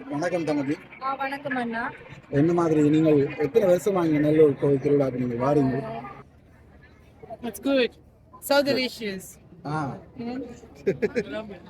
வணக்கம் தம்பி. வணக்கம் அண்ணா. என்ன மாதிரி நீங்கள் எத்தனை வருஷமா இங்க நெல்லூர் கோவில் திருவிழாக்கு நீங்க வாரீங்க? It's good. So delicious. Ah. Love it.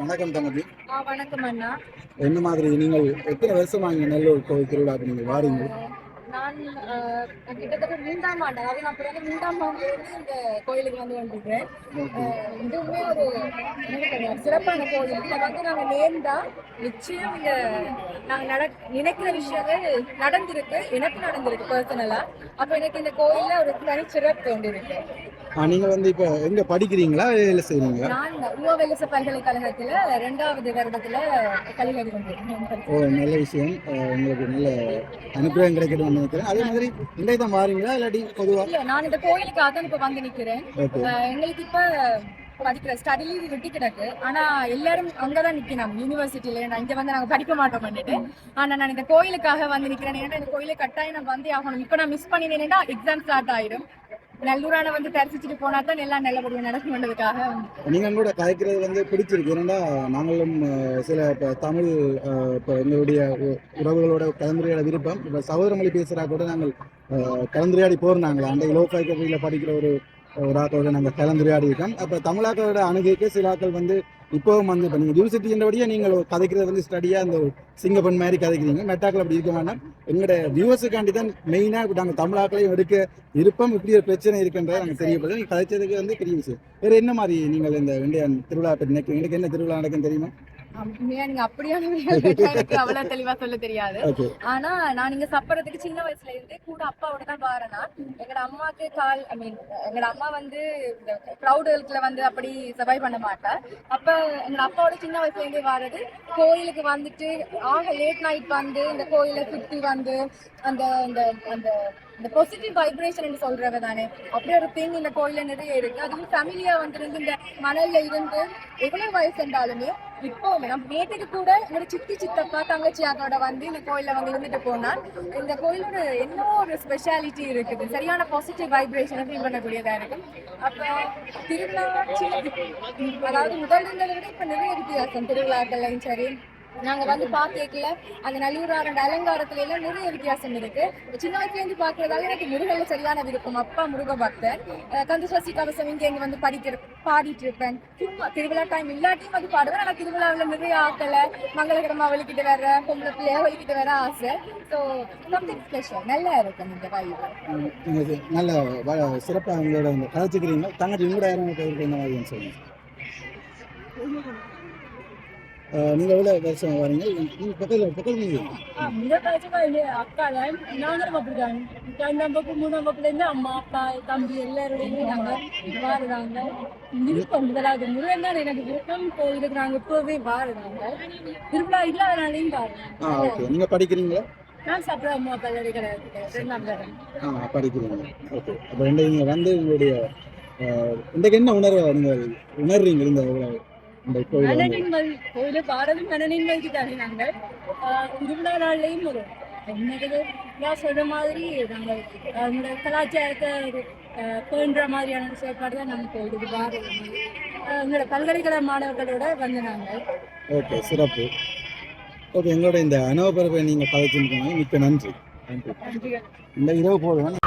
வணக்கம் தம்பி. வணக்கம் அண்ணா. என்ன மாதிரி நீங்கள் எத்தனை வருஷமா இங்க நெல்லூர் கோவில் திருவிழாக்கு நீங்க வாரீங்க? நான் கிட்டத்தட்ட 3ஆம் ஆண்டு, அதாவது நான் பிறந்த 3ஆம் ஆண்டுலேருந்து இந்த கோயிலுக்கு வந்து கொண்டிருக்கிறேன். இதுவுமே ஒரு சிறப்பான கோயில். இதில் வந்து நாங்கள் நேர்ந்தா நிச்சயம் இங்கே நாங்கள் நினைக்கிற விஷயங்கள் நடந்திருக்கு, எனக்கு நடந்திருக்கு பர்சனலாக. அப்போ எனக்கு இந்த கோயிலில் ஒரு தனி சிறப்பு கொண்டு இருக்கு. நீங்க வந்து இப்ப எங்க படிக்கிறீங்களா வேலை செய்றீங்களா? நான் உவவெல்லிச பல்கலைக்கழகத்துல 2வது வருடத்துல கல்வி கொண்டிருக்கேன். ஓ, நல்ல விஷயம். உங்களுக்கு நல்ல அனுகிரகம் கிடைக்கணும்னு நினைக்கிறேன். அதே மாதிரி இன்றைக்கு தான் மாறீங்களா இல்லாட்டி பொதுவா? இல்ல, நான் இந்த கோயிலுக்காக தான் இப்ப வந்து நிக்கிறேன். எங்களுக்கு இப்ப படிக்கிற ஸ்டடி லீவ் விட்டு கிடக்கு. ஆனா எல்லாரும் அங்கதான் நிக்கணும் யூனிவர்சிட்டியில. நான் இங்க வந்து நாங்க படிக்க மாட்டோம் பண்ணிட்டு. ஆனா நான் இந்த கோயிலுக்காக வந்து நிக்கிறேன். ஏன்னா இந்த கோயிலை கட்டாயம் நான் வந்தே ஆகணும். இப்ப நான் மிஸ் பண்ணினேன்னா எக்ஸாம் ஸ்டார்ட் ஆயிடும். நல்லூரான வந்து தரிசிச்சுட்டு போனா தான் எல்லாம் நல்லபடியாக நடக்கும்ன்றதுக்காக. நீங்க கூட கதைக்கிறது வந்து பிடிச்சிருக்கு. ஏன்னா நாங்களும் சில தமிழ் இப்போ எங்களுடைய உறவுகளோட கலந்துரையாட விருப்பம். இப்போ சகோதர மொழி பேசுறா கூட நாங்கள் கலந்துரையாடி போறாங்களா அந்த லோக்காய் கல்வியில் படிக்கிற ஒரு ஆக்களோட நாங்கள் கலந்துரையாடி இருக்கோம். அப்போ தமிழாக்களோட அணுகைக்கு சில ஆக்கள் வந்து இப்போவும் வந்து இப்போ நீங்கள் யூனிவர்சிட்டின்றபடியே நீங்கள் கதைக்கிறது வந்து ஸ்டடியாக அந்த சிங்கப்பெண் மாதிரி கதைக்கிறீங்க. மெட்டாக்கள் அப்படி இருக்க வேண்டாம். எங்களோட வியூவர்ஸுக்காண்டி தான் மெயினாக இப்போ நாங்கள் தமிழாக்களையும் எடுக்க விருப்பம். இப்படி ஒரு பிரச்சனை இருக்குன்றதை நாங்கள் தெரியப்படுது. நீங்கள் கதைச்சதுக்கு வந்து பெரிய விஷயம். வேறு என்ன மாதிரி நீங்கள் இந்த இந்தியன் திருவிழா பற்றி நினைக்கிறீங்க? எனக்கு என்ன திருவிழா நடக்குன்னு தெரியுமா? நீங்க அப்படியான எனக்கு அவ்வளவு தெளிவா சொல்ல தெரியாது. ஆனா நான் இங்க சப்பறதுக்கு சின்ன வயசுல இருந்து கூட அப்பாவோட தான் வாரேனா. எங்கட அம்மாக்கு எங்கட அம்மா வந்து இந்த கிரௌடுல வந்து அப்படி சர்வை பண்ண மாட்டா. அப்ப எங்க அப்பாவோட சின்ன வயசுல இருந்தே வாரது. கோயிலுக்கு வந்துட்டு லேட் நைட் வந்து இந்த கோயிலை சுத்தி வந்து அந்த அந்த இந்த பாசிட்டிவ் வைப்ரேஷன் சொல்றவ தானே, அப்படி ஒரு திங் இந்த கோயில நிறைய இருக்கு. அதுவும் ஃபேமிலியா வந்துருந்து இந்த மணல்ல இருந்து எவ்வளவு வயசு இருந்தாலுமே இப்போவுமே நம்ம நேற்றுக்கு கூட என்னோட சித்தி சித்தப்பா தங்கச்சியாரோட வந்து இந்த கோயில வந்து இருந்துட்டு போனால் இந்த கோயிலோட என்ன ஒரு ஸ்பெஷாலிட்டி இருக்குது. சரியான பாசிட்டிவ் வைப்ரேஷனை ஃபீல் பண்ணக்கூடியதா இருக்கு. அப்ப திருவிழா அதாவது முதல் இருந்ததை விட இப்ப நிறைய வித்தியாசம் திருவிழாக்கள்லையும் சரி. நாங்க வந்து பாக்கல அந்த நல்லூராரோட அலங்காரத்துல எல்லாம் நிறைய வித்தியாசம் இருக்கு. சின்ன வயசுல இருந்து பாக்குறதால எனக்கு முருகல்ல சரியான விருப்பம். அப்பா முருக பக்தர். கந்தசஷ்டி கவசம் இங்க வந்து பாடிட்டு இருப்பேன். சும்மா திருவிழா டைம் இல்லாட்டியும் அது பாடுவேன். ஆனா திருவிழாவில் நிறைய ஆக்கல மங்களகரமா வலிக்கிட்டு வர பொம்பளை பிள்ளைய வலிக்கிட்டு வர ஆசை. ஸோ சம்திங் ஸ்பெஷல் நல்லா இருக்கும் இந்த வாய்ப்பு. நல்ல சிறப்பாக உங்களோட கதைச்சுக்கிறீங்க. தங்கச்சி உங்களோட யாரும் சொல்லுங்க. நீங்கள் எவ்வளோ வருஷம் வரீங்க? நீங்கள் பக்கத்தில் நீங்கள் முதல் காய்ச்சல் இல்லையா அக்கா தான் நாங்களும் அப்படிதான் 2ஆம் வகுப்பு 3ஆம் வகுப்புலேருந்து அம்மா அப்பா தம்பி எல்லாரோடையுமே நாங்கள் வாருதாங்க. விருப்பம் முதலாவது முருகன் தான் எனக்கு விருப்பம். கோயிலுக்கு நாங்கள் இப்போவே வாருதாங்க. திருவிழா இல்லாதனாலையும் பாருங்க. ஓகே. நீங்கள் படிக்கிறீங்களா? நான் சப்ரா அம்மா பல்கலைக்கழகத்துக்கு 2ஆம் தரம். படிக்கிறீங்க. ஓகே. அப்போ நீங்கள் வந்து உங்களுடைய இன்றைக்கு என்ன உணர்வு உணர்றீங்க இந்த கோயிலை வந்து? மனநின்மல் கோயிலை பாரதும் மனநின்மைக்கு தானே நாங்கள் திருவிழா நாள்லையும் வரும். என்னது நான் சொல்ற மாதிரி நாங்கள் எங்களோட கலாச்சாரத்தை பேணுற மாதிரியான செயற்பாடு தான் நாங்கள் கோயிலுக்கு பாரதம் எங்களோட பல்கலைக்கழக மாணவர்களோட வந்து நாங்கள். ஓகே, சிறப்பு. ஓகே, எங்களோட இந்த அனுபவப்பரப்பை நீங்கள் கதைச்சிருக்கீங்க. மிக்க நன்றி. நன்றி. இந்த இரவு போதும்.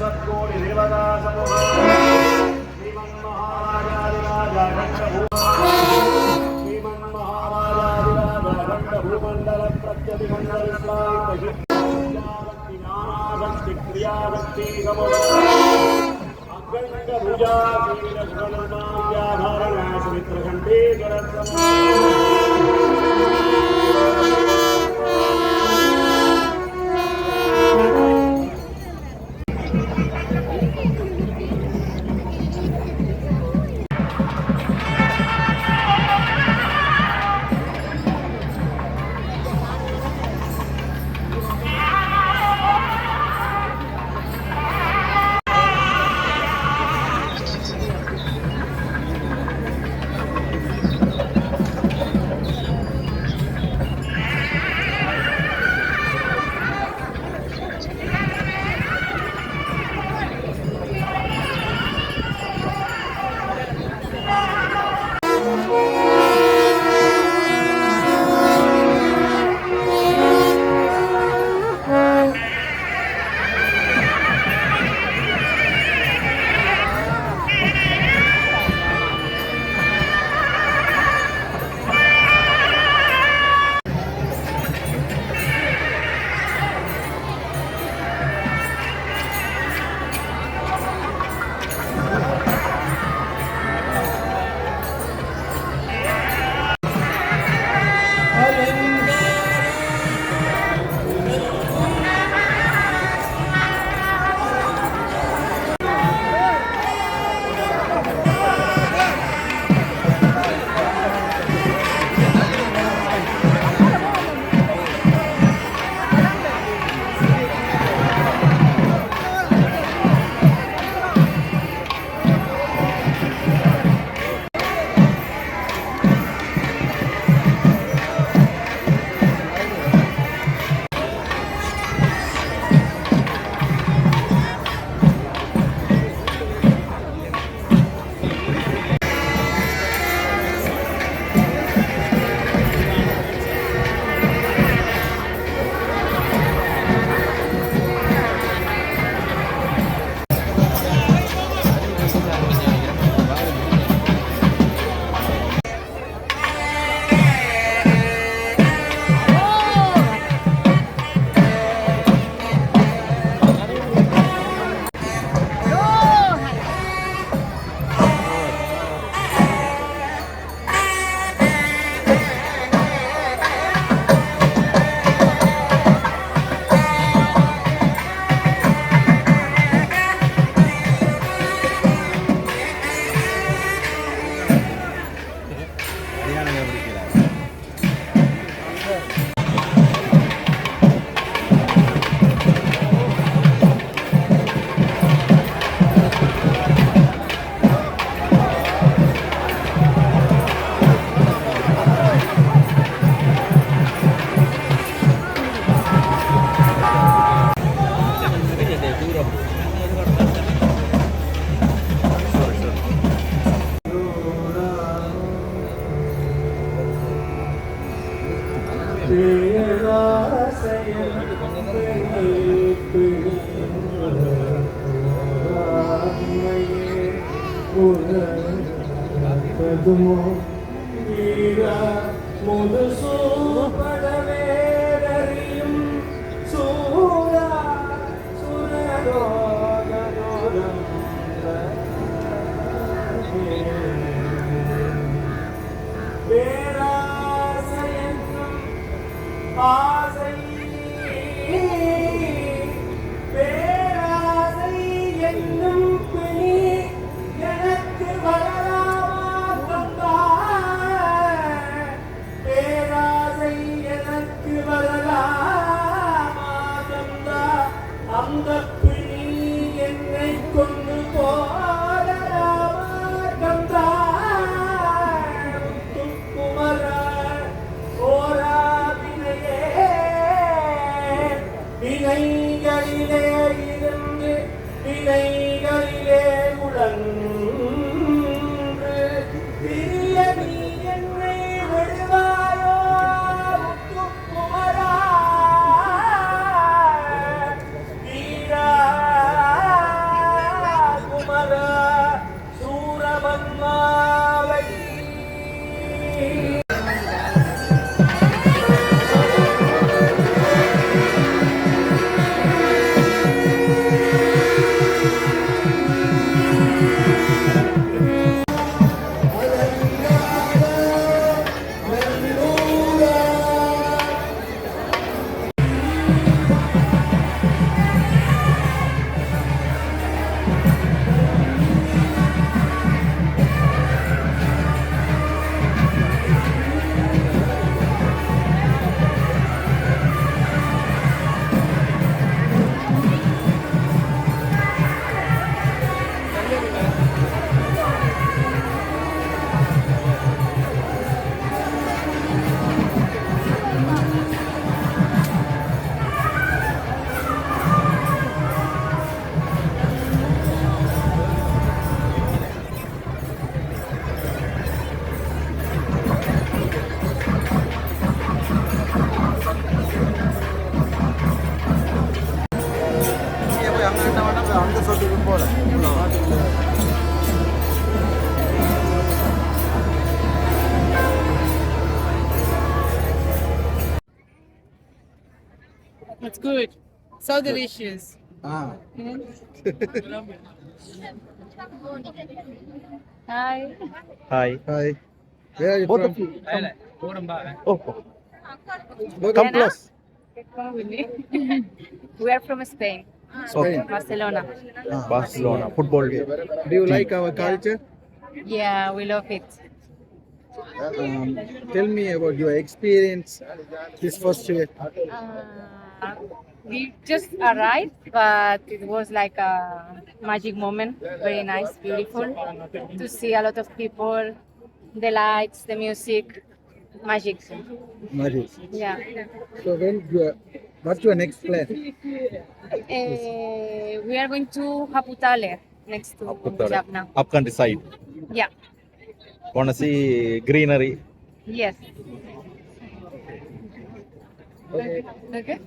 सत्कोटि देवता समूह श्रीमन् महाराजाधिराज भूमंडल प्रत्यभिमंडल ज्ञानाशक्ति क्रियाशक्ति समूह अग्रंग भुजा श्रीलक्ष्मणाध्याधारण सुमित्रघंटे அந்த சொட்டுக்கும் போல It's good. So delicious. Hi. Hi. Hi. Where are you Both from? of you. Oh, Come Anna? close. Come with me. We are from Spain, Spain. Barcelona. Barcelona. Football. Do you like our culture? Yeah, we love it. Tell me about your experience this first year. We just arrived, but it was like a magic moment. Very nice, beautiful to see a lot of people, the lights, the music, magic. Magic. Yeah. So what's your next plan? We are going to Haputale next to Jaffna. Up countryside. Yeah. Wanna see greenery? Yes. Okay.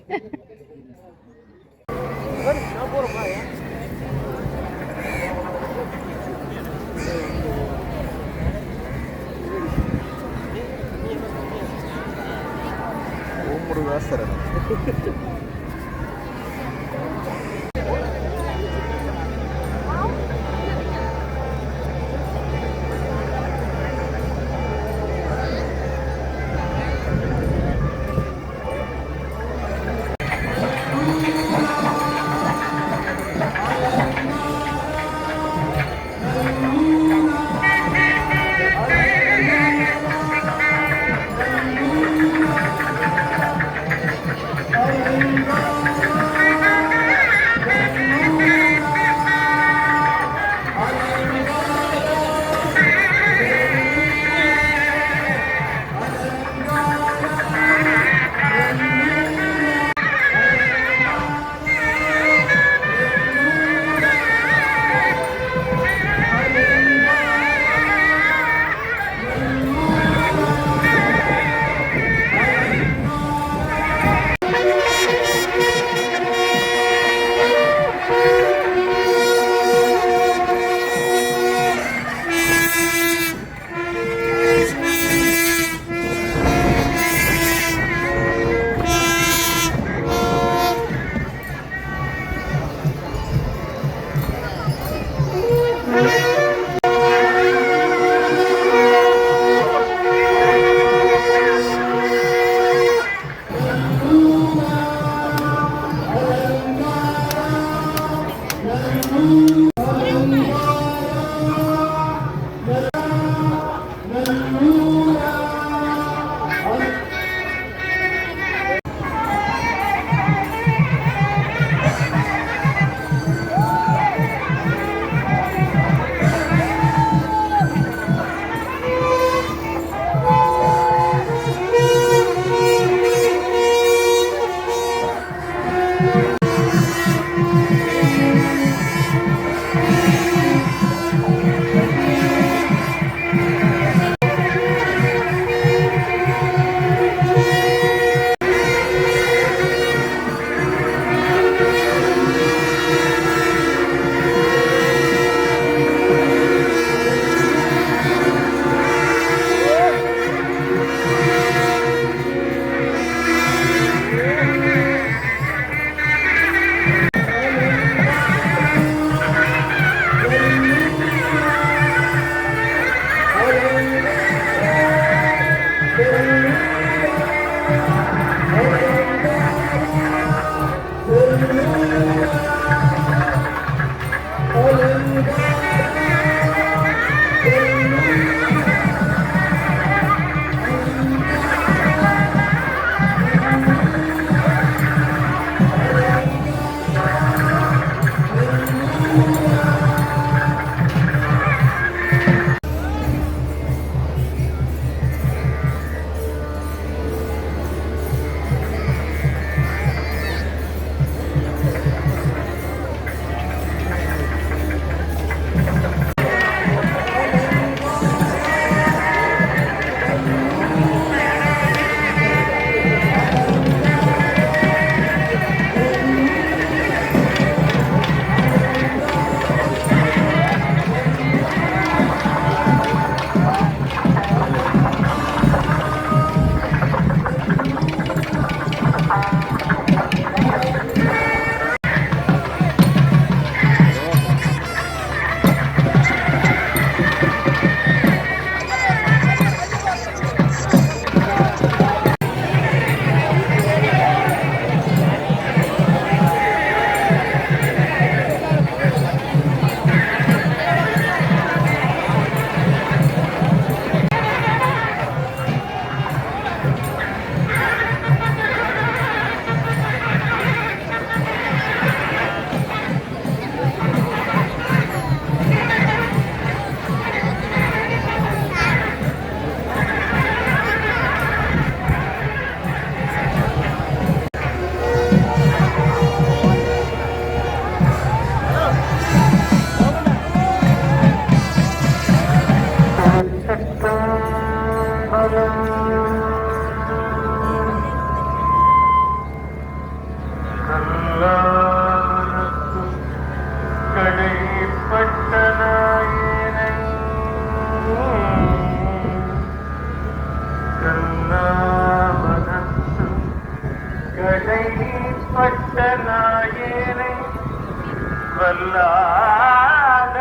வல்லாத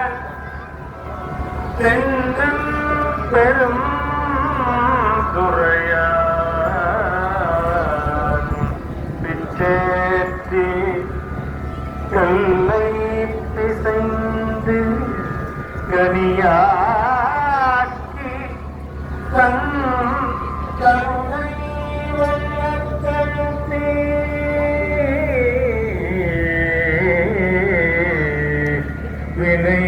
தென்றல் பெரும் துறையார் பிச்சேற்றி கல்லை பிசைந்து கனியாக்கி தன் கருணை வல்லக்கழுத்தே வினை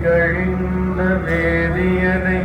கழிந்த வேதியனை